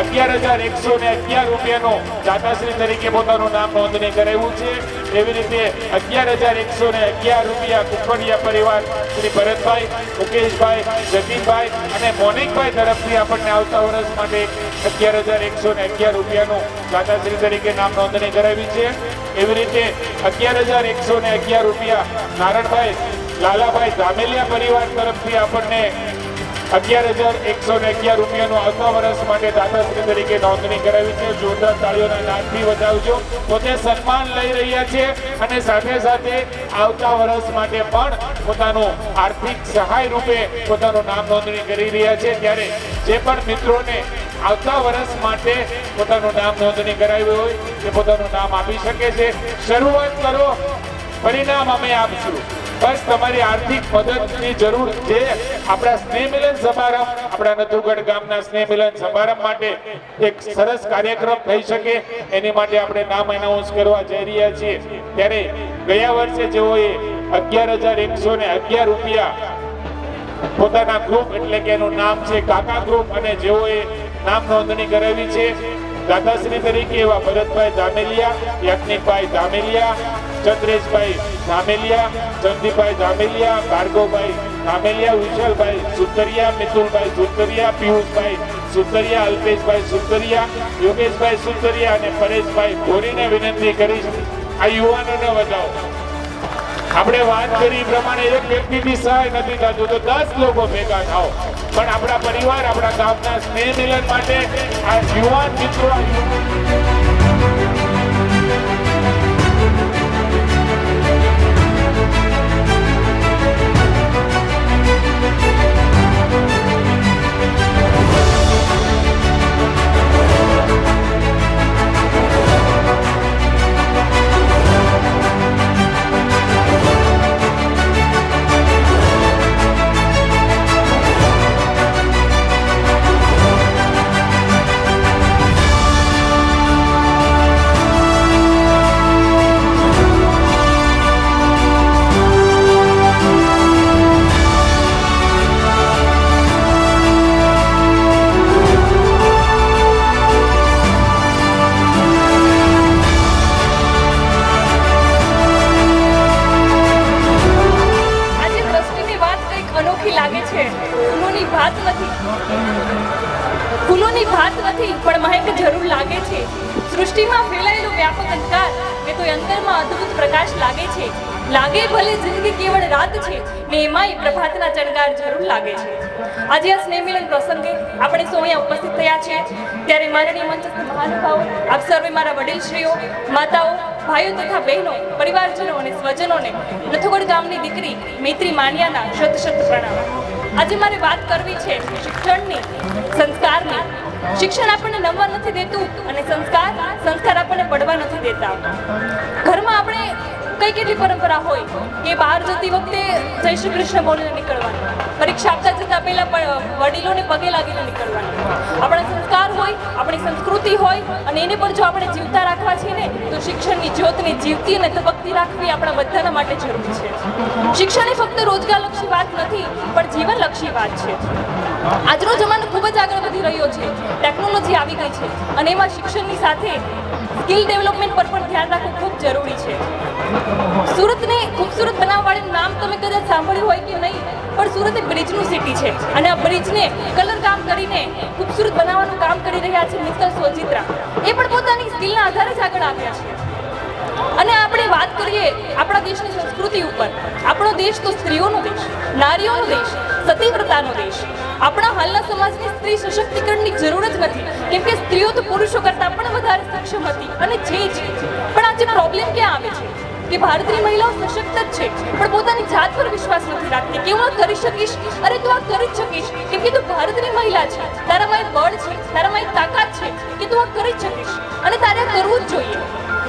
11,111 રૂપિયાનો દાતાશ્રી તરીકે પોતાનું નામ નોંધણી કરાવ્યું છે। એવી રીતે 11,111 રૂપિયા કુકડિયા પરિવાર શ્રી ભરતભાઈ, મુકેશભાઈ, જતીનભાઈ અને મોનિકભાઈ તરફથી આપણને આવતા વર્ષ માટે 11,111 રૂપિયાનું દાતાશ્રી તરીકે નામ નોંધણી કરાવી છે। એવી રીતે 11,111 રૂપિયા નારણભાઈ લાલાભાઈ ધામેલિયા પરિવાર તરફથી આપણને 11,111 રૂપિયાનું આવતા વર્ષ માટે દાતાશ્રી તરીકે નોંધણી કરાવી છે। જોરદાર તાળીઓના નાદથી વધાવજો। પોતે સન્માન લઈ રહ્યા છે અને સાથે સાથે આવતા વર્ષ માટે પણ પોતાનું આર્થિક સહાય રૂપે પોતાનું નામ નોંધણી કરી રહ્યા છે। ત્યારે જે પણ મિત્રોને આવતા વર્ષ માટે પોતાનું નામ નોંધણી કરાવ્યું હોય તે પોતાનું નામ આપી શકે છે। શરૂઆત કરો, પરિણામ અમે આપશું। બસ તમારી આર્થિક મદદની જરૂર છે। આપણા સ્નેહ મિલન સમારંભ, આપણા નથુગઢ ગામના સ્નેહ મિલન સમારંભ માટે એક સરસ કાર્યક્રમ થઈ શકે એની માટે આપણે નામ એનાઉન્સ કરવા જઈ રહ્યા છીએ। ત્યારે ગયા વર્ષે જેઓએ 11,111 રૂપિયા પોતાના ગ્રુપ એટલે કે એનું નામ છે કાકા ગ્રુપ અને જેઓએ નામ નોંધણી કરાવી છે દાતાશ્રી તરીકે એવા ભરતભાઈ ધામેલિયા, યજ્ઞિકભાઈ ધામેલિયા, ચંદ્રેશભાઈ ધામેલિયા, ચંદીભાઈ ધામેલિયા, ભાર્ગવભાઈ ધામેલિયા, વિશાલભાઈ સુતરિયા, મિતુલભાઈ સુતરિયા, પિયુષભાઈ સુતરિયા, અલ્પેશભાઈ સુતરિયા, યોગેશભાઈ સુતરિયા અને પરેશભાઈ ભોરીને વિનંતી કરીશ આ યુવાનોને વધાવો। આપણે વાત કરી પ્રમાણે એક વ્યક્તિથી સહાય નથી થતું તો 10 લોકો ભેગા થાઓ, પણ આપણા પરિવાર, આપણા ગામના સ્નેહ મિલન માટે આ યુવાન મિત્રો ફૂલોની ભાત નથી પણ મહેક જરૂર લાગે છે। સૃષ્ટિમાં ફેલાયેલો વ્યાપક અંધકાર એ તો અંતરમાં અદ્ભુત પ્રકાશ લાગે છે। લાગે ભલે જિંદગી કેવળ રાત છે ને એમાંય પ્રભાતના ચણગાર જરૂર લાગે છે। આજે આ સ્નેહ મિલન પ્રસંગે આપણે સૌ અહીંયા ઉપસ્થિત થયા છે ત્યારે માનનીય મંચસ્થ મહાનુભાવો, આપ સર્વે મારા વડીલશ્રીઓ, માતાઓ, ભાઈઓ તથા બહેનો, પરિવારજનો અને સ્વજનોને નથુગઢ ગામની દીકરી મૈત્રી માણિયાના શત શત પ્રણામ। આજે મારે વાત કરવી છે શિક્ષણની, સંસ્કારની। શિક્ષણ આપણને નમવા નથી દેતું અને સંસ્કાર આપણને પડવા નથી દેતા। ઘરમાં આપણે કઈ કેટલી પરંપરા હોય કે બહાર જતી વખતે જય શ્રી કૃષ્ણ બોલીને નીકળવાનું, પરીક્ષા આપતા જતા પહેલા વડીલોને પગે લાગીને નીકળવાનું। આપણા સંસ્કાર હોય, આપણી સંસ્કૃતિ હોય અને એને પણ જો આપણે જીવતા રાખવા છીએ ને તો શિક્ષણની જ્યોતને જીવતી અને ધબકતી રાખવી આપણા બધાના માટે જરૂરી છે। શિક્ષણ એ ફક્ત રોજગારલક્ષી વાત નથી પણ જીવનલક્ષી વાત છે। આજનો જમાનો ખૂબ જ આગળ વધી રહ્યો છે, ટેકનોલોજી આવી ગઈ છે અને એમાં શિક્ષણની સાથે સ્કિલ ડેવલપમેન્ટ પર પણ ધ્યાન રાખવું ખૂબ જરૂરી છે। સુરતને ખૂબસૂરત બનાવવાવાળાનું નામ તમે કદાચ સાંભળ્યું હોય કે નહીં, પણ સુરત એક બ્રિજનું સિટી છે અને આ બ્રિજને કલર કામ કરીને ખૂબસૂરત બનાવવાનું કામ કરી રહ્યા છે મિસ્ટર સોજિત્રા। એ પણ પોતાની સ્કિલના આધારે જ આગળ આવ્યા છે। અને આપણે વાત કરીએ આપણા દેશની સંસ્કૃતિ ઉપર, આપણો દેશ તો સ્ત્રીઓનો દેશ, નારીઓનો દેશ, સતીવ્રતાનો દેશ। આપણા હાલના સમાજની સ્ત્રી સશક્તિકરણની જરૂર જ નથી, કેમ કે સ્ત્રીઓ તો પુરુષો કરતાં પણ વધારે સક્ષમ હતી અને છે જ। પણ આજે પ્રોબ્લેમ ક્યાં આવે છે કે ભારતની મહિલાઓ સશક્ત જ છે પણ પોતાની જાત પર વિશ્વાસ નથી રાખતી કે હું આ કરી શકીશ, અરે તું આ કરી જ શકીશ કેમ કે તું ભારતની મહિલા છે, તારામાં બળ છે, તારામાં તાકાત છે કે તું આ કરી જ શકીશ અને તારે આ કરવું જ જોઈએ।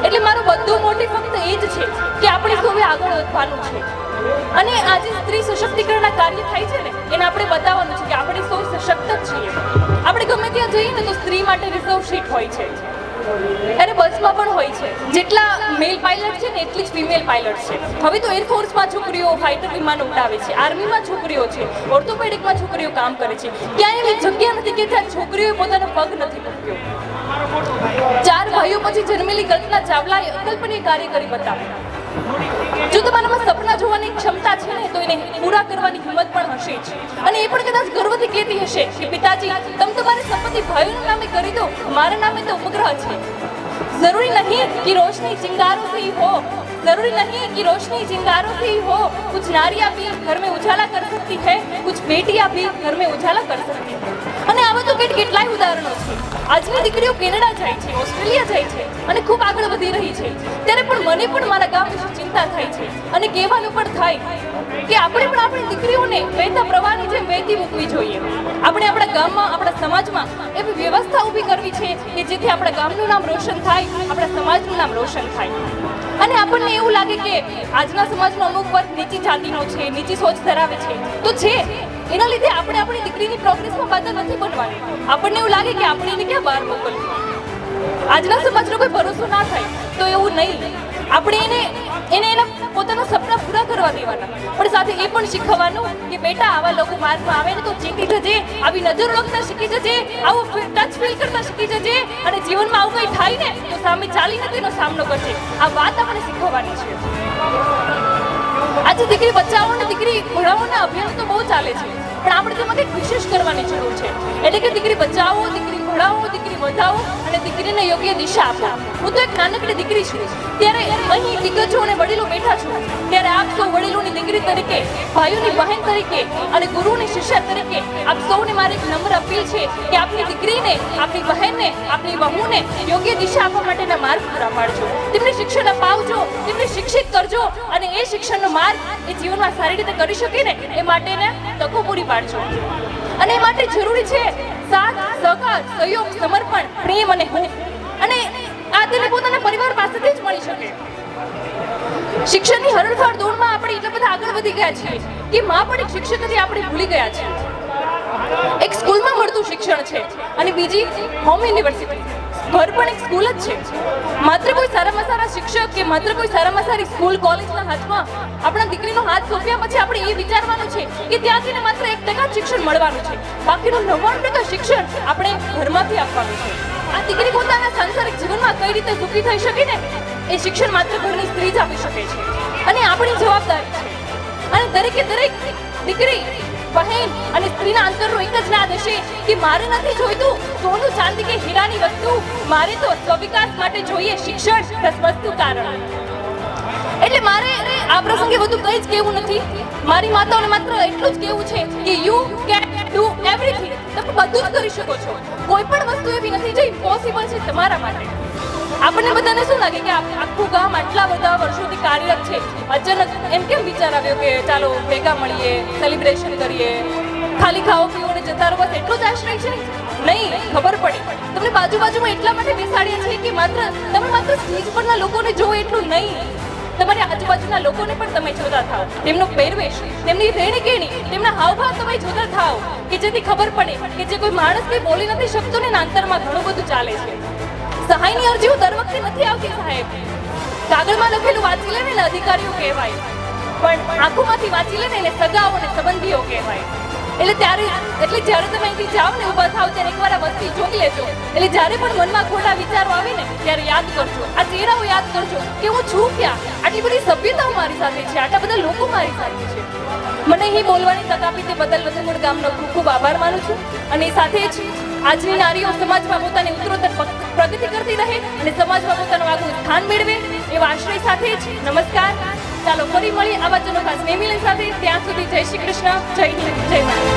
એટલે મારું બધું મોટી ફક્ત એ જ છે કે આપણે સૌએ આગળ વધવાનું છે અને આજે સ્ત્રી સશક્તિકરણના કાર્ય થાય છે ને એને આપણે બતાવવાનું છે કે આપણે સૌ સશક્ત જ છીએ। આપણે ગમે ત્યાં જઈએ ને તો સ્ત્રી માટે રિઝર્વ સીટ હોય છે, અને બસમાં પણ હોય છે, જેટલા મેલ પાયલટ છે ને એટલી જ ફિમેલ પાયલટ છે. હવે તો એરફોર્સમાં છોકરીઓ ફાઇટર વિમાન ઉડાવે છે, આર્મીમાં છોકરીઓ છે, ઓર્થોપેડિકમાં છોકરીઓ કામ કરે છે. ક્યાંય એવી જગ્યા નથી કે જ્યાં છોકરીઓએ પોતાનો પગ નથી મૂક્યો. 4 ભાઈઓ પછી જન્મેલી કલ્પના ચાવલાએ અકલ્પનીય કાર્ય કરી બતાવ્યું. જો તમારામાં સપના જોવાની ક્ષમતા છે ને તો એને પૂરા કરવાની હિંમત પણ હશે જ. અને એ પણ કદાચ ગર્વથી કહેતી હશે કે પિતાજી તમે તમારી સંપત્તિ ભાઈઓના નામે કરી દો, મારા નામે તો ઉપગ્રહ છે. जरूरी नहीं कि रोशनी चिंगारों से ही हो, जरूरी नहीं कि रोशनी चिंगारों से ही हो. कुछ नारियां भी घर में उजाला कर सकती है, कुछ बेटियां भी घर में उजाला कर सकती है. અને આવા તો કેટલાય ઉદાહરણો છે. આજની દીકરીઓ કેનેડા જાય છે, ઓસ્ટ્રેલિયા જાય છે અને ખૂબ આગળ વધી રહી છે. ત્યારે પણ મને પણ મારા ગામ વિશે ચિંતા થાય છે અને કહેવાનું પણ થાય કે આપણે પણ આપણી દીકરીઓને વહેતા પ્રવાહની જેમ વહેતી મૂકવી જોઈએ. આપણે આપણા ગામમાં, આપણા સમાજમાં એવી વ્યવસ્થા ઊભી કરવી છે કે જેથી આપણા ગામનું નામ રોશન થાય, આપણા સમાજનું નામ રોશન થાય. અને આપણને એવું લાગે કે આજના સમાજનો અમુક વર્ગ નીચી જાતિનો છે, નીચી સોચ ધરાવે છે, તો છે એના લીધે આપણે આપણી દીકરીની પ્રોગ્રેસમાં બાધા નથી બનવાની. આપણને એવું લાગે કે આપણે એને ક્યાં બહાર મોકલવી. આજના સમાજનો કોઈ ભરોસો ના થાય તો એવું નહીં, આપણે એને એના પોતાના સપના પૂરા કરવા દેવાના, પણ સાથે એ પણ શીખવવાનું કે બેટા આવા લોકો માર્ગમાં આવે ને તો ચેતી જજે, આવી નજર ઓળખતા શીખી જજે, આવું ટચ ફીલ કરતા શીખી જજે, અને જીવનમાં આવું કંઈ થાય ને તો સામે ચાલીને તેનો સામનો કરજે. આ વાત આપણે શીખવવાની છે. આજે દીકરી બચાવો અને દીકરી ભણાવવાના અભિયાન તો બહુ ચાલે છે, પણ આપણે તેમાં કંઈક વિશેષ કરવાની જરૂર છે. એટલે કે દીકરી બચાવો, દીકરી ભણાવો, દીકરી વધાવો અને દીકરીને યોગ્ય દિશા આપો. હું તો એક નાનકડી દીકરી છું, ત્યારે અહીં દિગ્ગજો અને વડીલો બેઠા છું, ત્યારે આપ સૌ વડીલોની દીકરી તરીકે, ભાઈઓની બહેન તરીકે અને ગુરુની શિષ્ય તરીકે આપ સૌને મારી એક નમ્ર અપીલ છે કે આપની દીકરીને, આપની બહેનને, આપની વહુને યોગ્ય દિશા આપવા માટેના માર્ગ પૂરા પાડજો. તેમને શિક્ષણ અપાવજો, તેમને શિક્ષિત કરજો અને એ શિક્ષણનો માર્ગ એ જીવનમાં સારી રીતે કરી શકે ને એ માટેને તકો પૂરી પાડજો. અને એ માટે જરૂરી છે સાથ, સહકાર, સહયોગ, સમર્પણ, પ્રેમ અને હૂંફ. અને આ તેને પોતાના પરિવાર પાસેથી જ મળી શકે. શિક્ષણની હરણફાળ દોડમાં આપણે એટલા બધા આગળ વધી ગયા છીએ કે માં પણ એક શિક્ષક હતી આપણે ભૂલી ગયા છીએ. એક સ્કૂલમાં મળતું શિક્ષણ છે અને બીજી હોમ યુનિવર્સિટી. ઘર પણ એક સ્કૂલ જ છે. માત્ર કોઈ સારામાં સારા શિક્ષક કે માત્ર કોઈ સારામાં સારી સ્કૂલ, કોલેજના હાથમાં આપણા દીકરીનો હાથ સોંપ્યા પછી આપણે એ વિચારવાનું છે કે ત્યાંથી માત્ર 1% શિક્ષણ મળવાનું છે, બાકીનું 99% શિક્ષણ આપણે ઘરમાંથી આપવાનું છે. આ દીકરી પોતાના સાંસારિક જીવનમાં કઈ રીતે સુખી થઈ શકે ને એ શિક્ષણ માત્ર ઘરની સ્ત્રી જ આપી શકે છે અને આપણી જવાબદારી છે. અને દરેકે દરેક દીકરી, બહેન અને સ્ત્રીના અંતરનો એક જ નાદ હશે કે મારે નથી જોઈતું સોનું, ચાંદી કે હીરાની વસ્તુ, મારે તો સ્વવિકાસ માટે જોઈએ શિક્ષણ પ્લસ વસ્તુ કારણ. એટલે મારે આ પ્રસંગે વધુ કંઈ જ કહેવું નથી. મારી માતાઓને માત્ર એટલું જ કહેવું છે કે યુ કેન ડુ એવરીથિંગ. તમે બધું જ કરી શકો છો. કોઈ પણ વસ્તુ એવી નથી જે ઇમ્પોસિબલ છે તમારા માટે. આપણને બધાને શું લાગે કે આખું ગામ આટલા બધા વર્ષોથી કાર્યરત છે, અચાનક એમ કેમ વિચાર આવ્યો કે ચાલો ભેગા મળીએ, સેલિબ્રેશન કરીએ, ખાલી ખાઓ પીઓ ને જતા રહો, બસ એટલું જ આશ્રય છે? નહીં, ખબર પડી તમને બાજુમાં એટલા માટે બેસાડ્યા છે કે તમે માત્ર સ્ટેજ પરના લોકોને જોવો એટલું નહીં, તમારી આજુબાજુના લોકોને પણ તમે જોતા થાઓ, તેમનો પહેરવેશ, તેમની રહેણીકેણી, તેમના હાવભાવ તમે જોતા થાઓ કે જેથી ખબર પડે કે જે કોઈ માણસ કંઈ બોલી નથી શકતો ને અંતરમાં ઘણું બધું ચાલે છે. સહાયની અરજીઓ દર વખતે નથી આવતી સાહેબ. કાગળમાં લખેલું વાંચી લે ને અધિકારીઓ કહેવાય, પણ આંખોમાંથી વાંચી લે ને એને સગાઓ અને સંબંધીઓ કહેવાય. એટલે જ્યારે તમે અહીંથી જાઓ ને ઊભા થાવ ત્યારે એકવાર આ વસ્તી જોઈ લેજો. એટલે જ્યારે પણ મનમાં ખોટા વિચારો આવે ને ત્યારે યાદ કરજો, આ ચહેરાઓ યાદ કરજો કે હું છું ક્યાં. આટલી બધી સભ્યતાઓ મારી સાથે છે, આટલા બધા લોકો મારી સાથે છે. મને અહીં બોલવાની તક આપી તે બદલ વતનગઢ ગામનો ખૂબ ખૂબ આભાર માનું છું. અને સાથે જ આજની નારીઓ સમાજમાં પોતાની ઉત્તરોત્તર પ્રગતિ કરતી રહે અને સમાજમાં પોતાનું આગવું સ્થાન મેળવે એવા આશ્રય સાથે જ નમસ્કાર. ચાલો ફરી મળીએ આવા ચલો ખાસ નેમિલન સાથે. ત્યાં સુધી જય શ્રી કૃષ્ણ, જય હિન્દ, જય ભારત.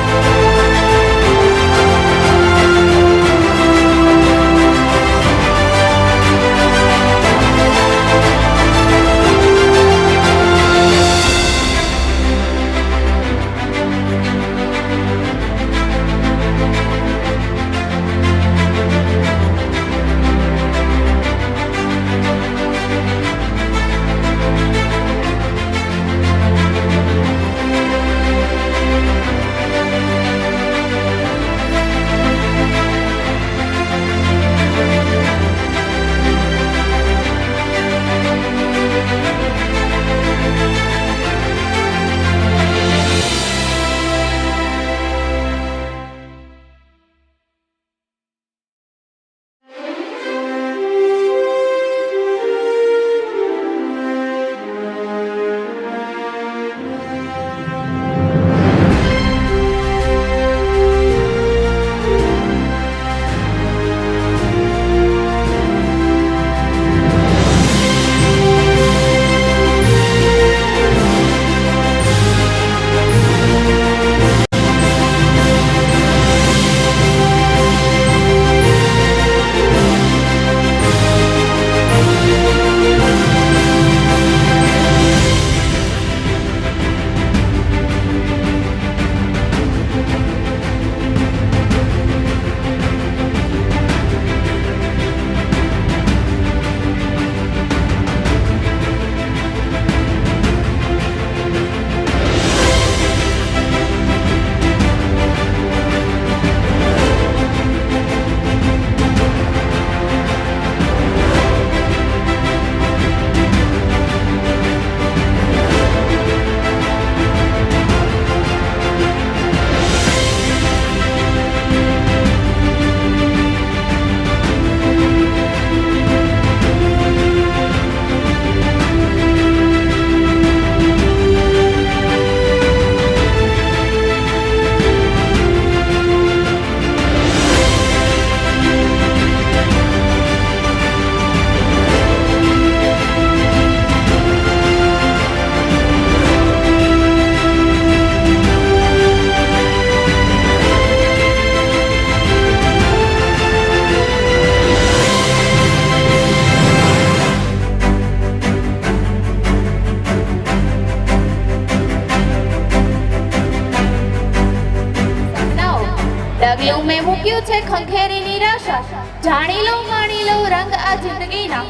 એવી નિરાશા, જાણી લો માણી લો રંગ આ જિંદગીના,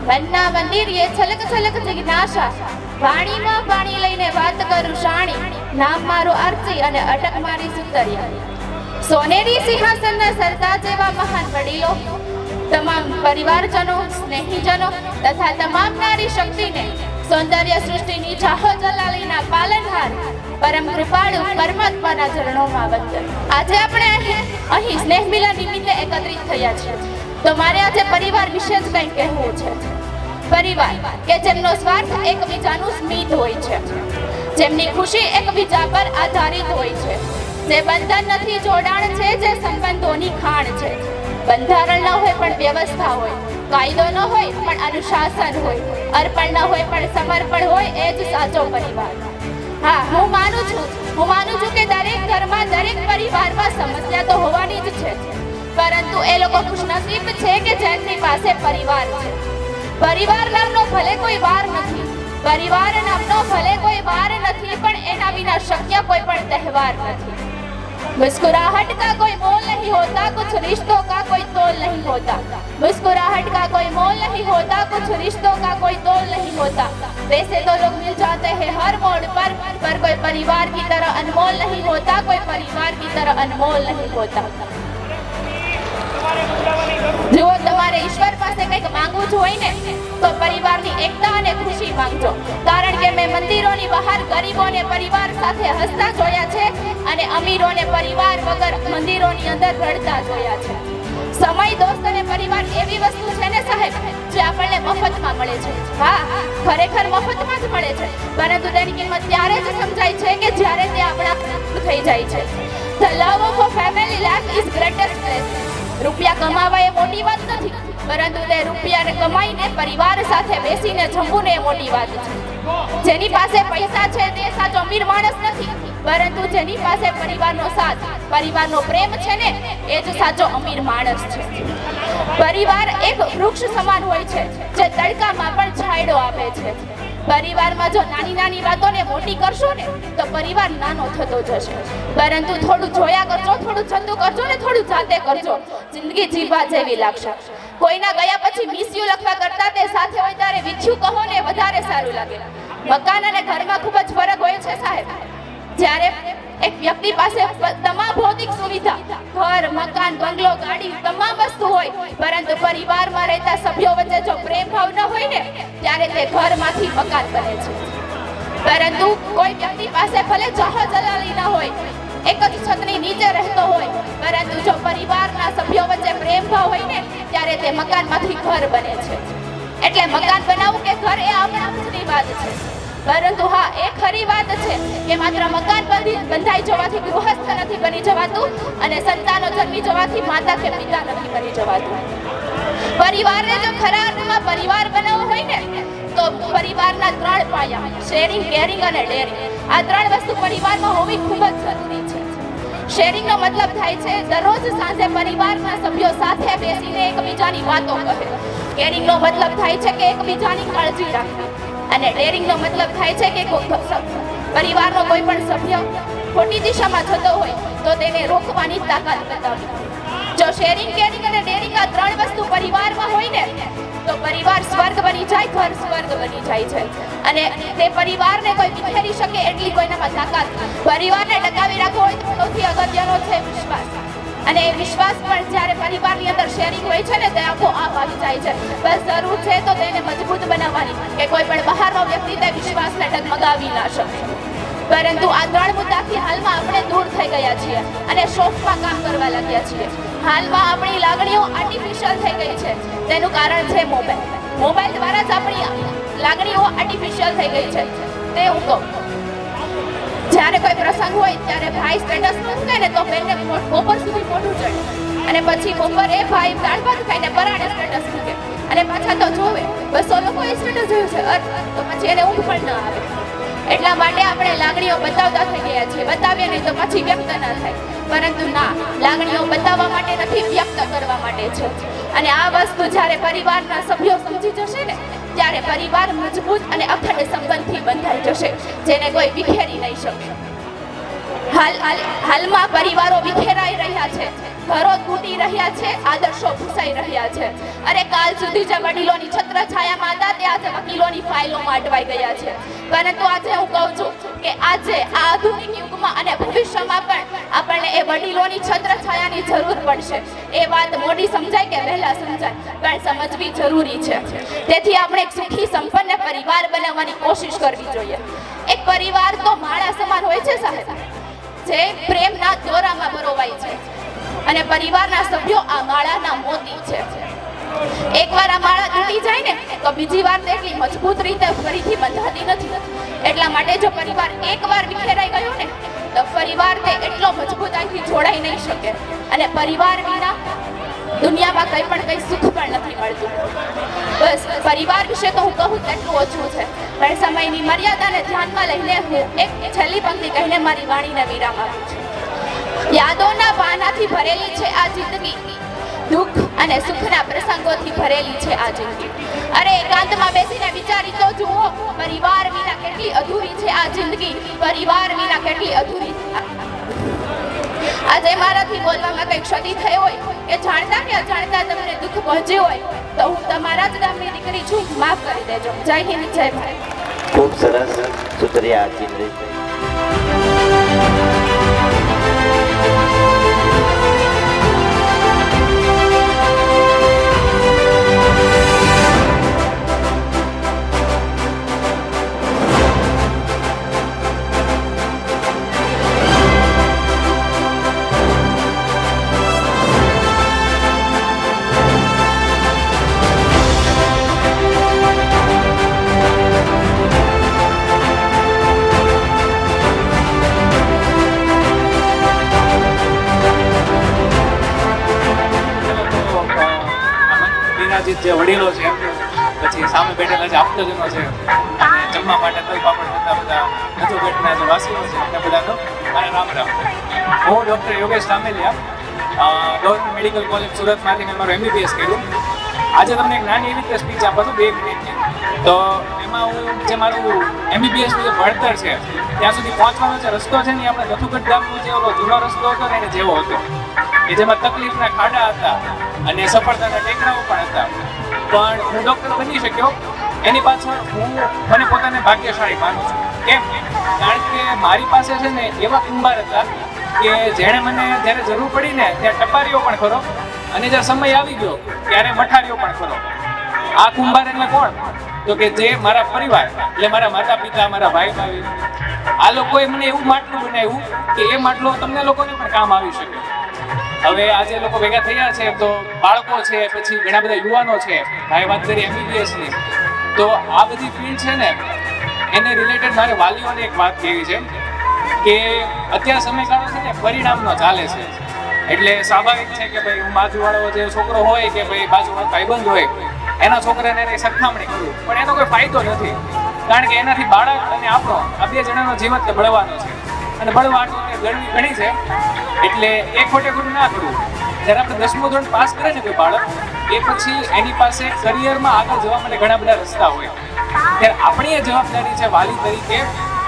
મનના મંદિરે છલક છલક જિજ્ઞાસા, વાણીમાં પાણી લઈને વાત કરું શાણી, નામ મારું આરતી અને અટક મારી સુંદરિયા. સોનેરી સિંહાસનના સરતાજ જેવા મહાન વડીલો, તમામ પરિવારજનો, સ્નેહીજનો તથા તમામ નારી શક્તિને સૌંદર્ય સૃષ્ટિની ચાહો જલાલીના પાલનહાર પરમ કૃપાળુ પરમાત્માના ચરણોમાં વંદન. આજે આપણે અહીં સ્નેહ મિલન નિમિત્તે એકત્રિત થયા છીએ, તો મારે આજે પરિવાર વિશે જ કંઈ કહેવું છે. પરિવાર કે જેમનો સ્વાર્થ એકબીજાનું સ્મિત હોય છે, જેમની ખુશી એકબીજા પર આધારિત હોય છે, જે બંધન નથી જોડાણ છે, જે સંબંધોની ખાણ છે. બંધારણ ન હોય પણ વ્યવસ્થા હોય, કાયદો ન હોય પણ અનુશાસન હોય, અર્પણ ન હોય પણ સમર્પણ હોય, એ જ સાચો પરિવાર. હા, હું માનું છું કે દરેક ઘરમાં, દરેક પરિવારમાં સમસ્યા તો હોવાની જ છે, પરંતુ એ લોકો ખુશનસીબ છે કે જેમની પાસે પરિવાર છે. પરિવાર નામનો ભલે કોઈ વાર નથી, પરિવાર નામનો ભલે કોઈ વાર નથી, પણ એના વિના શક્ય કોઈ પણ તહેવાર નથી. मुस्कुराहट का कोई मोल नहीं होता, कुछ रिश्तों का कोई तोल नहीं होता. मुस्कुराहट का कोई मोल नहीं होता, कुछ रिश्तों का कोई तोल नहीं होता. वैसे तो लोग मिल जाते हैं हर मोड़ पर कोई परिवार की तरह अनमोल नहीं होता, कोई परिवार की तरह अनमोल नहीं होता. જો તમારે ઈશ્વર પાસે કંઈક માંગવું જ હોય ને, તો પરિવારની એકતા અને ખુશી માંગજો. કારણ કે મેં મંદિરોની બહાર ગરીબોને પરિવાર સાથે હસતા જોયા છે અને અમીરોને પરિવાર વગર મંદિરોની અંદર રડતા જોયા છે. સમય, દોસ્ત અને પરિવાર એવી વસ્તુ છે ને સાહેબ, જે આપણને મફતમાં મળે છે. હા, ખરેખર મફતમાં જ મળે છે, પરંતુ તેની કિંમત ત્યારે જ સમજાય છે કે જ્યારે તે આપણા થઈ જાય છે. The love of a family life is greatest blessing. રૂપિયા કમાવા એ મોટી વાત નથી, પરંતુ તે રૂપિયાને કમાઈને પરિવાર સાથે બેસીને જમવું ને એ મોટી વાત છે. જેની પાસે પૈસા છે તે સાચો અમીર માણસ નથી, પરંતુ જેની પાસે પરિવારનો સાથ, પરિવારનો પ્રેમ છે ને, એ જ સાચો અમીર માણસ છે. પરિવાર એક વૃક્ષ સમાન હોય છે, જે તડકામાં પણ છાંયડો આપે છે. પરિવારમાં જો નાની નાની વાતોને મોટી કરશો ને, તો પરિવાર નાનો થતો જશે. પરંતુ થોડું જોયા કરજો, થોડું છતું કરજો ને થોડું જાતે કરજો, જિંદગી જીવવા જેવી લાગશે. કોઈના ગયા પછી મિસ યુ લખવા કરતા તે સાથે હોય ત્યારે વિછ્યું કહો ને વધારે સારું લાગે. મકાન અને ઘરમાં ખૂબ જ ફરક હોય છે સાહેબ. જ્યારે એક વ્યક્તિ પાસે તમામ ભૌતિક સુવિધા, ઘર, મકાન, બંગલો, ગાડી, તમામ વસ્તુ હોય, પરંતુ પરિવારમાં રહેતા સભ્યો વચ્ચે જો પ્રેમ ભાવ ન હોય ને, ત્યારે તે ઘરમાંથી મકાન બને છે. પરંતુ કોઈ વ્યક્તિ પાસે ભલે જહો જલાલી ન હોય, એક જ છતની નીચે રહેતો હોય, પરંતુ જો પરિવારના સભ્યો વચ્ચે પ્રેમ ભાવ હોય ને, ત્યારે તે મકાનમાંથી ઘર બને છે. એટલે મકાન બનાવવું કે ઘર એ આપણા ની વાત છે. પરંતુ હા, એ ખરી વાત છે કે માત્ર મકાન બંધાઈ જવાથી ગૃહસ્થ નથી બની જવાતું, અને સંતાનો જન્મી જવાથી માતા કે પિતા નથી બની જવાતું. પરિવારને જો ખરા અર્થમાં પરિવાર બનાવવો હોય ને, તો પરિવારના 3 પાયા, શેરિંગ, કેરિંગ અને ડેરિંગ, આ 3 વસ્તુ પરિવારમાં હોવી ખૂબ જ જરૂરી છે. શેરિંગનો મતલબ થાય છે દરરોજ સાંજે પરિવારના સભ્યો સાથે બેસીને એકબીજાની વાતો કહે. કેરિંગનો મતલબ થાય છે કે એકબીજાની કાળજી રાખવી. અને ડેરિંગનો મતલબ થાય છે કે પરિવારનો કોઈ પણ સભ્ય ખોટી દિશામાં જતો હોય તો તેને રોકવાની તાકાત બતાવવી. જો શેરિંગ, કેરિંગ અને ડેરિંગ આ 3 વસ્તુ પરિવારમાં હોય ને, તો પરિવાર સ્વર્ગ બની જાય, ઘર સ્વર્ગ બની જાય છે. અને તે પરિવારને કોઈ વિખેરી શકે એટલી કોઈનામાં તાકાત. પરિવારને ટકાવી રાખવો હોય તો સૌથી અગત્યનો છે વિશ્વાસ. અને એ વિશ્વાસ પણ જ્યારે પરિવારની અંદર શેરિંગ હોય છે ને, તે આપોઆપ આવી જાય છે. બસ જરૂર છે તો તેને મજબૂત બનાવવાની, કે કોઈ પણ બહારનો વ્યક્તિ તે વિશ્વાસને ડગમગાવી ના શકે. પરંતુ આ 3 મુદ્દાથી હાલમાં આપણે દૂર થઈ ગયા છીએ અને શોખમાં કામ કરવા લાગ્યા છીએ. હાલમાં આપણી લાગણીઓ આર્ટિફિશિયલ થઈ ગઈ છે. તેનું કારણ છે મોબાઈલ. મોબાઈલ દ્વારા જ આપણી લાગણીઓ આર્ટિફિશિયલ થઈ ગઈ છે. તે હું કહું, જ્યારે કોઈ પ્રસંગ હોય ત્યારે ભાઈ સ્ટેટસ મૂકે ને, તો બેનને બપોર સુધી મોઢું ચડે, અને પછી બપોરે ભાઈ દાળ ભાત ખાઈને પરાણે સ્ટેટસ મૂકે, અને પાછા તો જોવે 200 લોકોએ સ્ટેટસ જોયું છે, તો પછી એને ઊંઘ પણ ન આવે. એટલા માટે આપણે લાગણીઓ બતાવતા થઈ ગયા છીએ. બતાવીએ નહીં તો પછી વ્યક્ત ના થાય, પરંતુ ના, લાગણીઓ બતાવવા માટે નથી, વ્યક્ત કરવા માટે છે. અને આ વસ્તુ જ્યારે પરિવારના સભ્યો સમજી જશે ને, ત્યારે પરિવાર મજબૂત અને અખંડ સંબંધથી બંધાઈ જશે, જેને કોઈ વિખેરી નહીં શકે. હાલમાં પરિવારો વિખેરાઈ રહ્યા છે. ઘરો તૂટી રહ્યા છે, આદર્શો ભૂસાઈ રહ્યા છે. અરે કાલ સુધી જે વડીલોની છત્રછાયામાં હતા તે આજે વકીલોની ફાઇલોમાં અટવાઈ ગયા છે. પરંતુ આજે હું કહું છું કે આજે આ આધુનિક યુગમાં અને ભવિષ્યમાં પણ આપણને એ વડીલોની છત્રછાયાની જરૂર પડશે. એ વાત મોડી સમજાય કે વહેલા સમજાય, પણ સમજવી જરૂરી છે. તેથી આપણે એક સુખી સંપન્ન પરિવાર બનાવવાની કોશિશ કરવી જોઈએ. એક પરિવાર તો માળા સમાન હોય છે સાહેબ, જે પ્રેમના દોરામાં પરોવાય છે, અને પરિવારના સભ્યો આ માળાના મોતી છે. એકવાર આ માળા તૂટી જાય ને તો બીજી વાર તેટલી મજબૂત રીતે ફરીથી બંધાતી નથી. એટલા માટે જો પરિવાર એકવાર વિખેરાઈ ગયો ને તો પરિવાર તે એટલો મજબૂતાઈથી જોડાઈ નહીં શકે. અને પરિવાર વિના દુનિયામાં કંઈ સુખ પણ નથી મળતું. બસ પરિવાર વિશે તો હું કહું તેટલું ઓછું છે, પણ સમયની મર્યાદાને ધ્યાનમાં લઈને હું એક છેલ્લી પંક્તિ કહીને મારી વાણીને વિરામ આપું છું. યાદોના પાનાથી ભરેલી છે આ જિંદગી, દુઃખ અને સુખના પ્રસંગોથી ભરેલી છે આ જિંદગી. અરે એકાંતમાં બેસીને વિચારી તો જુઓ, પરિવાર વિના કેટલી અધૂરી છે આ જિંદગી, પરિવાર વિના કેટલી અધૂરી. આજે મારાથી બોલવામાં કઈ ક્ષતિ થઈ હોય કે જાણતા કે અજાણતા તમને દુઃખ પહોંચ્યું હોય તો હું તમારા જ ગામની દીકરી છું, માફ કરી દેજો. જય હિન્દ, જય ભારત. ખૂબ સરસ સુતરિયા ચિંદ્રી. જે વડીલો છે, પછી સામે બેઠેલા જે આપતજનો છે, અને જમવા માટે તલ પાપડ બધા નજુ બેઠના જે વાસીઓ છે એને બધાનો મારા રામ રામ. હું doctor Yogesh Ramelia, government medical college સુરતમાંથી મેં મારું MBBS કર્યું. આજે તમને એક નાની એવી રીતે સ્પીચ આપું છું 2 મિનિટની. તો એમાં હું જે મારું MBBSનું જે ભણતર છે ત્યાં સુધી પહોંચવાનો જે રસ્તો છે ને એ આપણે નથુગઢ ગામનો જે ઓલો જૂનો રસ્તો હતો ને એને જેવો હતો, કે જેમાં તકલીફના ખાડા હતા અને સફળતાના ટેકરાઓ પણ હતા. પણ હું ડૉક્ટર બની શક્યો એની પાછળ મને પોતાને ભાગ્યશાળી માનું છું. કેમ? કારણ કે મારી પાસે છે ને એવા કુંભાર હતા કે જેણે મને જ્યારે જરૂર પડી ને ત્યાં ટપારીઓ પણ ખરો, અને જ્યારે સમય આવી ગયો ત્યારે મઠારીઓ પણ ખરો. આ કુંભાર એટલે કોણ? તો કે જે મારા પરિવાર, એટલે મારા માતા પિતા, મારા ભાઈ ભાભી, આ લોકોએ મને એવું માટલું બનાવ્યું કે એ માટલું તમને લોકોને પણ કામ આવી શકે. હવે આજે લોકો ભેગા થયા છે તો બાળકો છે, પછી ઘણા બધા યુવાનો છે. ભાઈ વાત કરી MBBSની, તો આ બધી ફિલ્ડ છે ને એને રિલેટેડ મારે વાલીઓને એક વાત કહેવી છે કે અત્યારે સમયગાળો છે ને પરિણામનો ચાલે છે. એટલે સ્વાભાવિક છે કે ભાઈ હું બાજુવાળો જે છોકરો હોય કે ભાઈ બાજુવાળો ભાઈબંધ હોય એના છોકરાને એને સરખામણી કરું, પણ એનો કોઈ ફાયદો નથી. કારણ કે એનાથી બાળક અને આપણો આ 2 જણાનો જીવન તો બળવાનો છે, અને બળવા ગણવી ઘણી છે. એટલે એ ખોટે ખોટું ના કરવું. જ્યારે આપણે 10મું ધોરણ પાસ કરે ને કોઈ બાળક, એ પછી એની પાસે કરિયરમાં આગળ જવા માટે ઘણા બધા રસ્તા હોય. ત્યારે આપણી એ જવાબદારી છે વાલી તરીકે,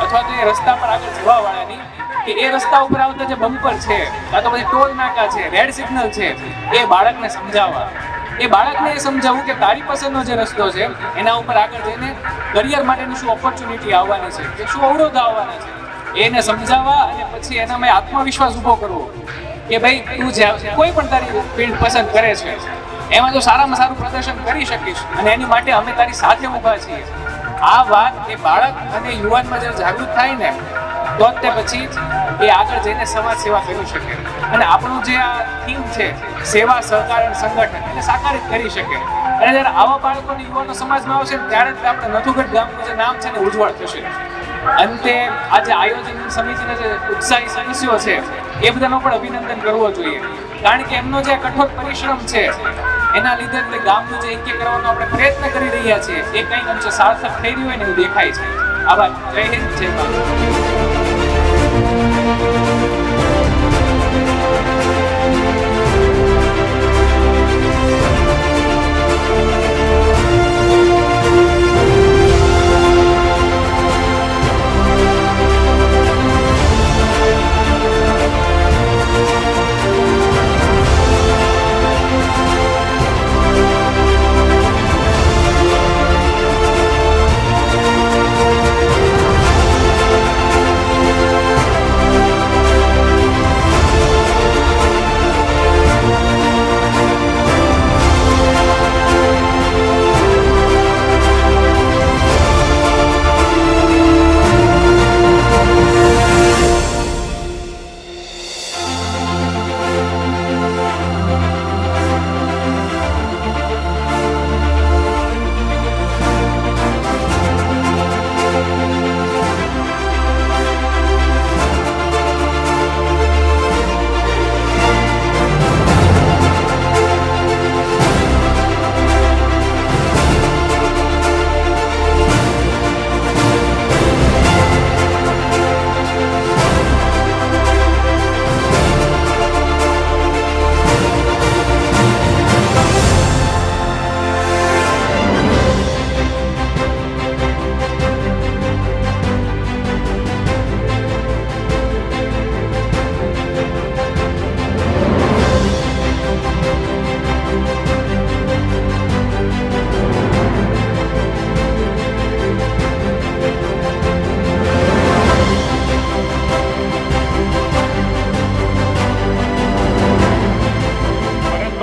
અથવા તો એ રસ્તા પર આગળ જવાવાળાની, કે એ રસ્તા ઉપર આવતા જે બમ્પર છે, કાં તો પછી ટોલ નાકા છે, રેડ સિગ્નલ છે, એ બાળકને સમજાવવા. એ બાળકને એ સમજાવવું કે તારી પાસેનો જે રસ્તો છે એના ઉપર આગળ જઈને કરિયર માટેની શું ઓપોર્ચ્યુનિટી આવવાની છે, કે શું અવરોધ આવવાના છે, એને સમજાવવા. અને પછી એનામાં આત્મવિશ્વાસ ઊભો કરવો કે ભાઈ તું કોઈ પણ તારી ફિલ્ડ પસંદ કરે છે એમાં જો સારામાં સારું પ્રદર્શન કરી શકીશ, અને એની માટે અમે તારી સાથે ઊભા છીએ. આ વાત એ બાળક અને યુવાનમાં જ્યારે જાગૃત થાય ને તો જ તે પછી એ આગળ જઈને સમાજ સેવા કરી શકે. અને આપણું જે આ થીમ છે સેવા, સહકાર અને સંગઠન, એને સાકારિત કરી શકે. અને જ્યારે આવા બાળકોને યુવાનો સમાજમાં આવશે ત્યારે જ આપણે નથુગઢ ગામનું જે નામ છે ને ઉજ્જવળ થશે. અંતે આજે આયોજન સમિતિના જે ઉત્સાહી સદસ્યો છે એ બધાનો પણ અભિનંદન કરવો જોઈએ. કારણ કે એમનો જે કઠોર પરિશ્રમ છે એના લીધે ગામનું જે ઐક્ય કરવાનો આપણે પ્રયત્ન કરી રહ્યા છીએ એ કંઈક અંશે સાર્થક થઈ રહ્યું હોય ને એવું દેખાય છે. આભાર. જય હિન્દ, જય ભારત.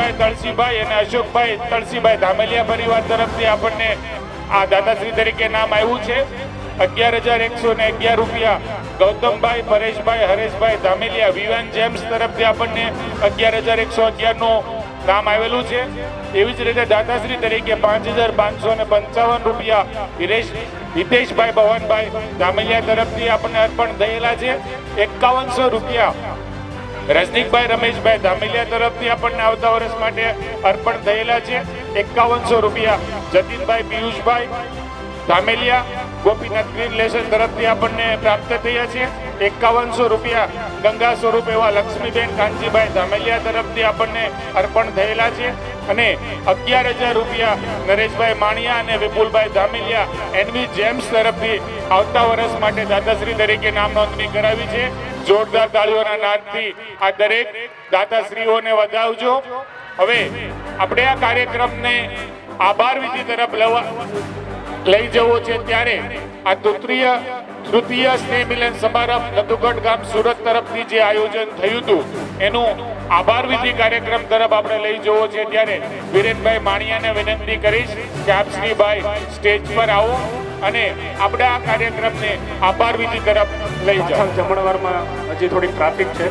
વિશાલભાઈ તળસીભાઈ અને અશોકભાઈ તળસીભાઈ ધામેલિયા પરિવાર તરફથી આપણને આ દાતાશ્રી તરીકે નામ આવ્યું છે. 11,111 રૂપિયા ગૌતમભાઈ પરેશભાઈ હરેશભાઈ ધામેલિયા વિવાન જેમ્સ તરફથી આપણને 11,111 નું નામ આવેલું છે. એવી જ રીતે દાતાશ્રી તરીકે 5,555 રૂપિયા હિતેશભાઈ ભવનભાઈ ધામેલિયા તરફથી આપણને અર્પણ થયેલા છે. 5100 રૂપિયા રજનીકભાઈ રમેશભાઈ ધામેલિયા તરફથી આપણને આવતા વર્ષ માટે અર્પણ થયેલા છે. 5100 રૂપિયા જતીનભાઈ પિયુષભાઈ ધામેલિયા ગોપીનાથ ગ્રીન લેસન તરફથી આપણને પ્રાપ્ત થયા છે. 5100 રૂપિયા ગંગા સ્વરૂપ એવા લક્ષ્મીબેન કાંજીભાઈ ધામેલિયા તરફથી આપણને અર્પણ થયેલા છે. અને 11,000 રૂપિયા નરેશભાઈ માણિયા અને વિપુલભાઈ ધામેલિયા એનવી જેમ્સ તરફથી આવતા વર્ષ માટે દાતાશ્રી તરીકે નામ નોંધણી કરાવી છે. જોરદાર તાળીઓના નાદથી આ દરેક દાતાશ્રીઓને વધાવજો. હવે આપણે આ કાર્યક્રમને આભાર વિધિ તરફ લઈ જવો છે ત્યારે આ તૃતીય સ્નેહ મિલન સમારંભ નથુગઢ ગામ સુરત તરફથી જે આયોજન થયું હતું એનું આભાર વિધિ કાર્યક્રમ તરફ આપણે લઈ જવો છે ત્યારે વિરેનભાઈ માણિયાને વિનંતી કરીશ કે આપ શ્રીભાઈ સ્ટેજ પર આવો અને આપણે આ કાર્યક્રમને આભાર વિધિ તરફ લઈ જાઓ. જમણવારમાં હજી થોડી ટ્રાફિક છે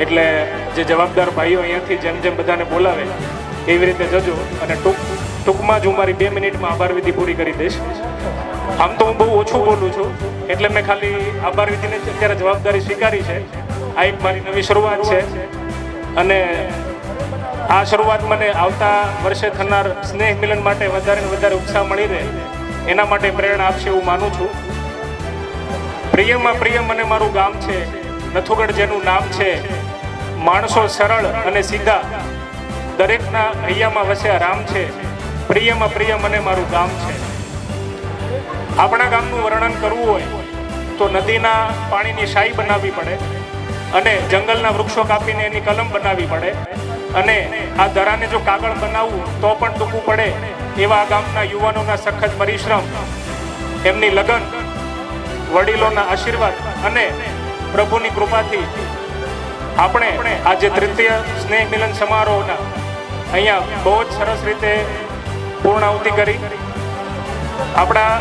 એટલે જે જવાબદાર ભાઈઓ અહીંયાથી જેમ જેમ બધાને બોલાવે એવી રીતે જજો અને ટૂંકમાં જ હું મારી 2 મિનિટમાં આભાર વિધિ પૂરી કરી દઈશ. આમ તો હું બહુ ઓછું બોલું છું એટલે મેં ખાલી આભાર વિધિને અત્યારે જવાબદારી સ્વીકારી છે. આ એક મારી નવી શરૂઆત છે અને આ શરૂઆત મને આવતા વર્ષે થનાર સ્નેહ મિલન માટે વધારે ને વધારે ઉત્સાહ મળી રહે એના માટે પ્રેરણા આપશે એવું માનું છું. પ્રિયમાં પ્રિય મને મારું ગામ છે, નથુગઢ જેનું નામ છે. માણસો સરળ અને સીધા, દરેકના હૈયામાં વસ્યા રામ છે. પ્રિયમાં પ્રિય મને મારું ગામ છે. આપણા ગામનું વર્ણન કરવું હોય તો નદીના પાણીની શાઈ બનાવવી પડે અને જંગલના વૃક્ષો કાપીને એની કલમ બનાવવી પડે અને આ દરાને જો કાગળ બનાવવું તો પણ ટૂંકું પડે એવા આ ગામના યુવાનોના સખત પરિશ્રમ, એમની લગન, વડીલોના આશીર્વાદ અને પ્રભુની કૃપાથી આપણે આજે તૃતીય સ્નેહ મિલન સમારોહના અહીંયા બહુ જ સરસ રીતે પૂર્ણાહુતિ કરી. આપણા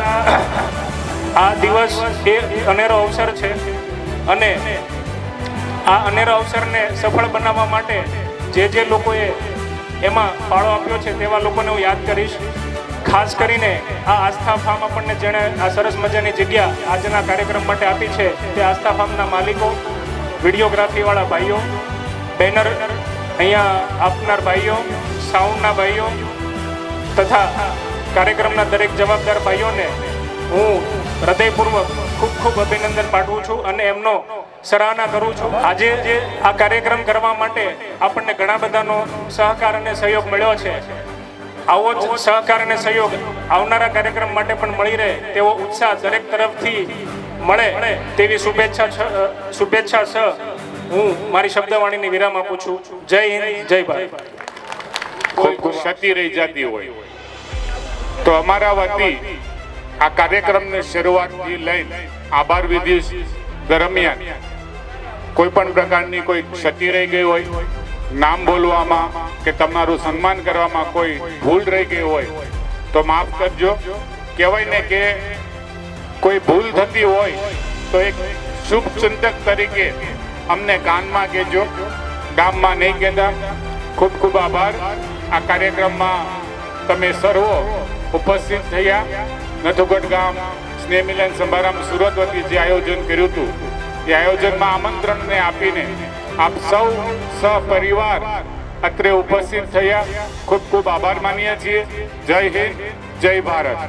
આ દિવસ એ અનેરો અવસર છે અને આ અનેરો અવસરને સફળ બનાવવા માટે જે લોકોએ એમાં ફાળો આપ્યો છે તેવા લોકોને હું યાદ કરીશ. ખાસ કરીને આ આસ્થા ફાર્મ આપણને જેણે આ સરસ મજાની જગ્યા આજના કાર્યક્રમ માટે આપી છે તે આસ્થા ફાર્મના માલિકો, વિડીયોગ્રાફીવાળા ભાઈઓ, બેનર અહીંયા આપનાર ભાઈઓ, સાઉન્ડના ભાઈઓ તથા કાર્યક્રમના દરેક જવાબદાર ભાઈઓને હું હૃદયપૂર્વક ખૂબ અભિનંદન પાઠવું છું અને એમનો સરાહના કરું છું. આજે જે આ કાર્યક્રમ કરવા માટે આપણને ઘણા બધાનો સહકાર અને સહયોગ મળ્યો છે. આવો જ સહકાર અને સહયોગ આવનારા કાર્યક્રમ માટે પણ મળી રહે તેવો ઉત્સાહ દરેક તરફથી મળે તેવી શુભેચ્છા સહ હું મારી શબ્દવાણીની વિરામ આપું છું. જય હિન્દ, જય ભારત. કોઈ ક્ષતિ રહી જતી હોય તો અમારા વતી આ કાર્યક્રમની શરૂઆતથી લઈને આભાર વિધિ દરમિયાન કોઈ પણ પ્રકારની કોઈ ક્ષતિ રહી ગઈ હોય, નામ બોલવામાં કે તમારું સન્માન કરવામાં કોઈ ભૂલ રહી ગઈ હોય તો માફ કરજો. કહેવાય ને કે કોઈ ભૂલ થતી હોય તો એક શુભ ચિંતક તરીકે અમને કાનમાં કહેજો, ગામમાં નહીં કહેતા. ખૂબ આભાર. આ કાર્યક્રમમાં તમે સર્વો ઉપસ્થિત થયા. નથુગઢ ગામ સ્નેહ મિલન સમારંભ સુરત વતી જે આયોજન કર્યું હતું એ આયોજનમાં આમંત્રણને આપીને આપ સૌ સહપરિવાર અત્રે ઉપસ્થિત થયા. ખૂબ આભાર માનીએ છીએ. જય હિન્દ, જય ભારત.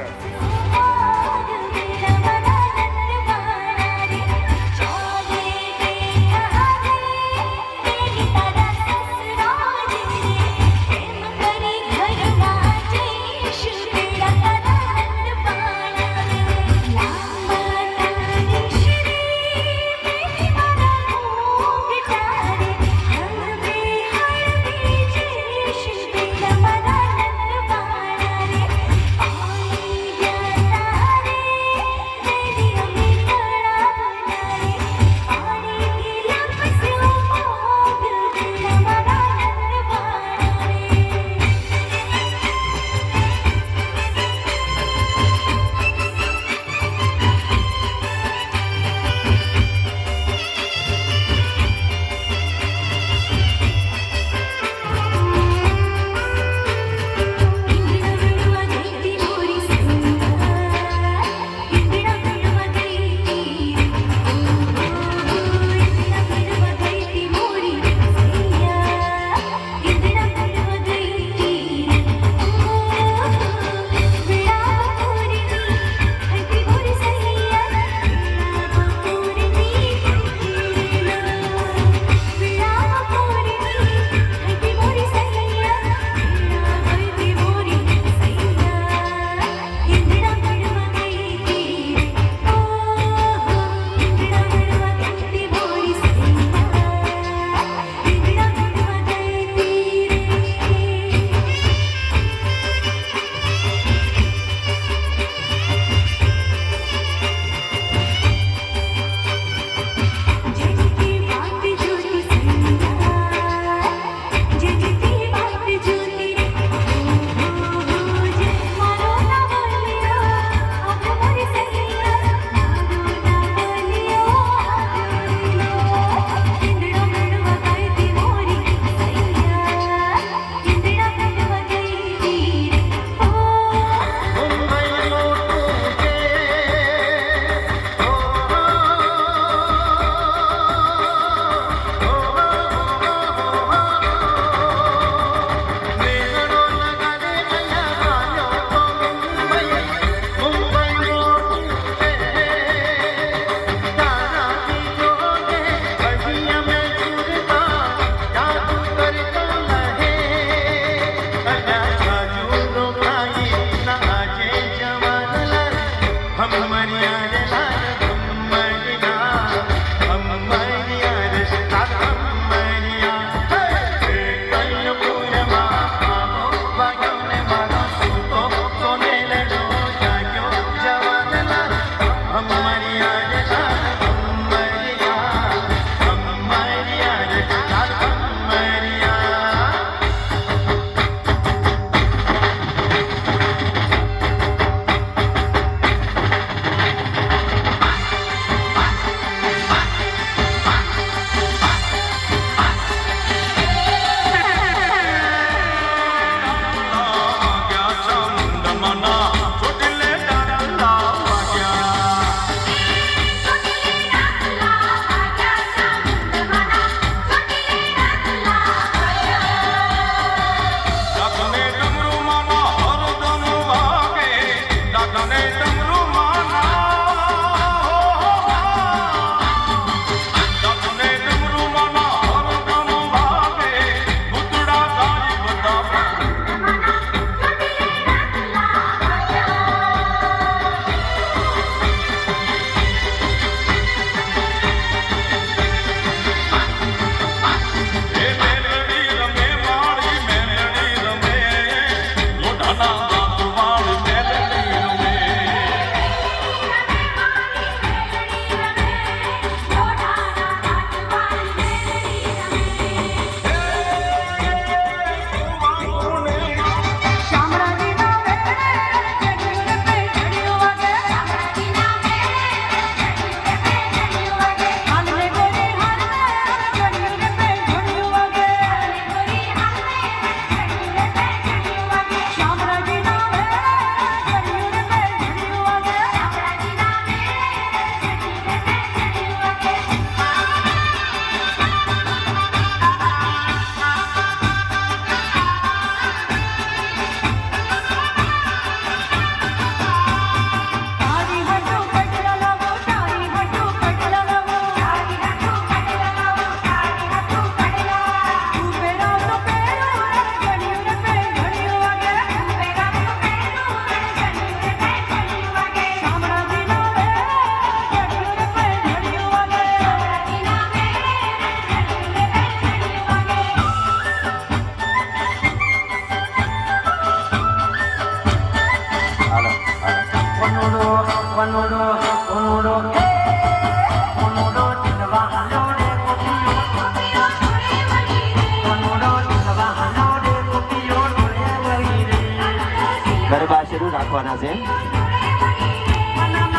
રાખવાના છે.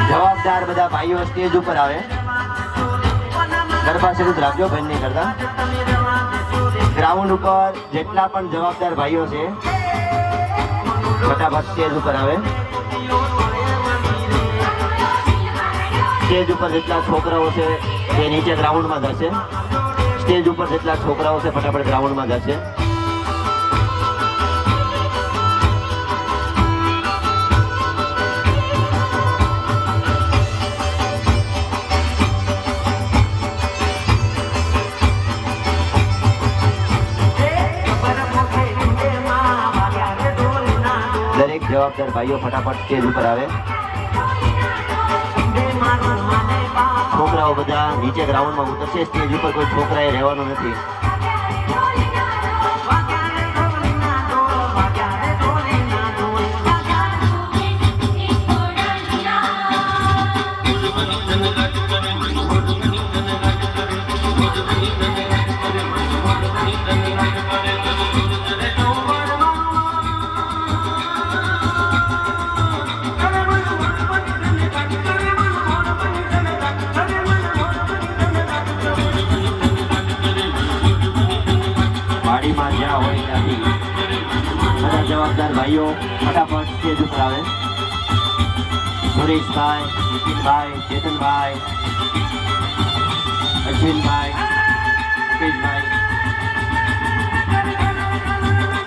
જવાબદાર બધા ભાઈઓ સ્ટેજ ઉપર આવે. ગરબા શરૂ રાખજો, બંધ નહીં કરતા. ગ્રાઉન્ડ ઉપર જેટલા પણ જવાબદાર ભાઈઓ છે ફટાફટ સ્ટેજ ઉપર આવે. સ્ટેજ ઉપર જેટલા છોકરાઓ છે એ નીચે ગ્રાઉન્ડમાં જશે. સ્ટેજ ઉપર જેટલા છોકરાઓ છે ફટાફટ ગ્રાઉન્ડમાં જશે. દરેક જવાબદાર ભાઈઓ ફટાફટ સ્ટેજ ઉપર આવે. છોકરાઓ બધા નીચે ગ્રાઉન્ડમાં ઉતરશે. સ્ટેજ ઉપર કોઈ છોકરાએ રહેવાનું નથી. વાડીમાં જ્યાં હોય ત્યાંથી બધા જવાબદાર ભાઈઓ ફટાફટ સ્ટેજ ઉપર આવે. સુરેશભાઈ, નીતિનભાઈ, ચેતનભાઈ, અશ્વિનભાઈ, મુકેશભાઈ,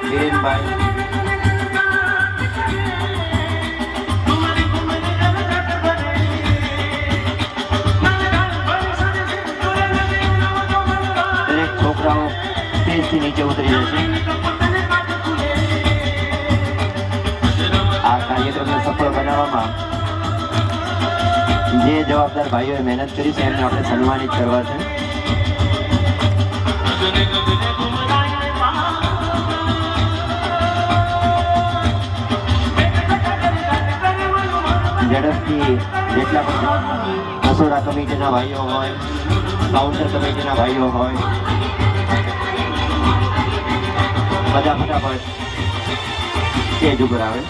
હિરેનભાઈ, દરેક છોકરાઓ સ્ટેજથી નીચે ઉતરી જશે. આ કાર્યક્રમને સફળ બનાવવામાં જે જવાબદાર ભાઈઓએ મહેનત કરી છે એમને આપણે સન્માનિત કરવા છે. ઝડપથી જેટલા પણ રસોડા કમિટીના ભાઈઓ હોય, કાઉન્ટર કમિટીના ભાઈઓ હોય, બધા ફટાફટ સ્ટેજ ઉપર આવે.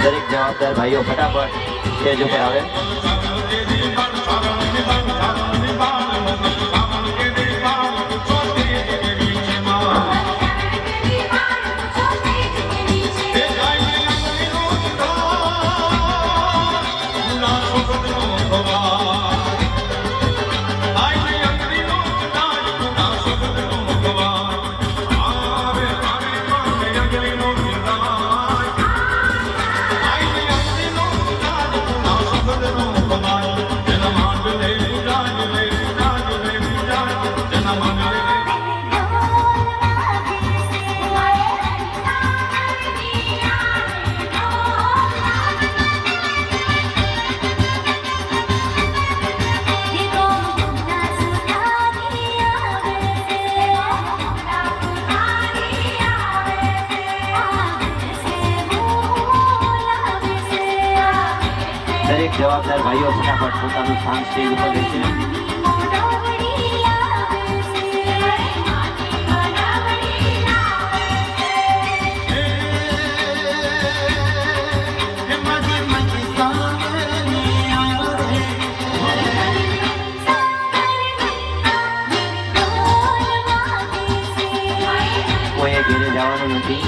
દરેક જવાબદાર ભાઈઓ ફટાફટ સ્ટેજ ઉપર આવે. દરેક જવાબદાર ભાઈઓ ફટાફટ પોતાનું સ્થાન સ્ટેજ ઉપર લે છે. કોઈએ ઘેરે જવાનું નથી.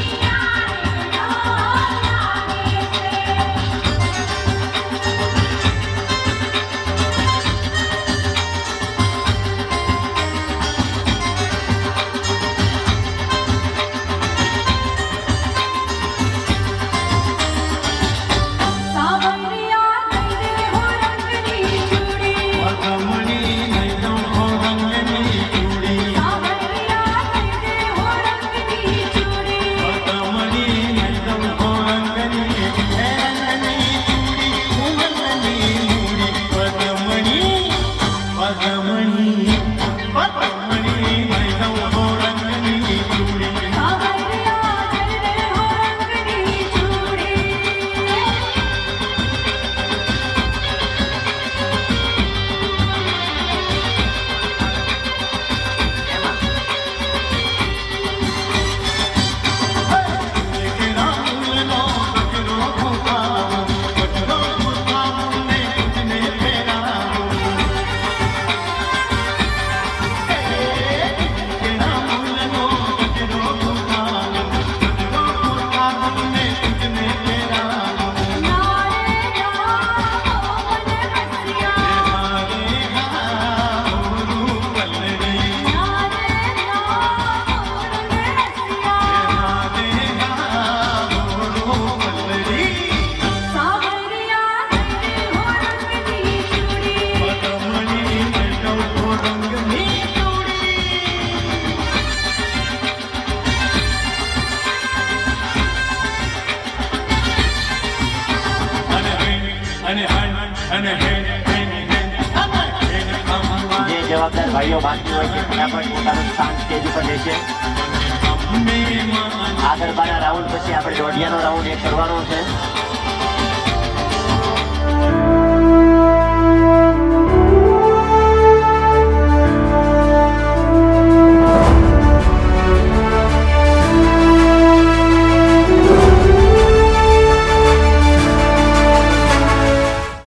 જે જવાબદાર ભાઈઓ બાકી હોય છે ફટાફટ પોતાનું સ્થાન સ્ટેજ ઉપર લેશે. આગળ બાના રાઉન્ડ પછી આપણે દોઢિયાનો રાઉન્ડ એક કરવાનો છે.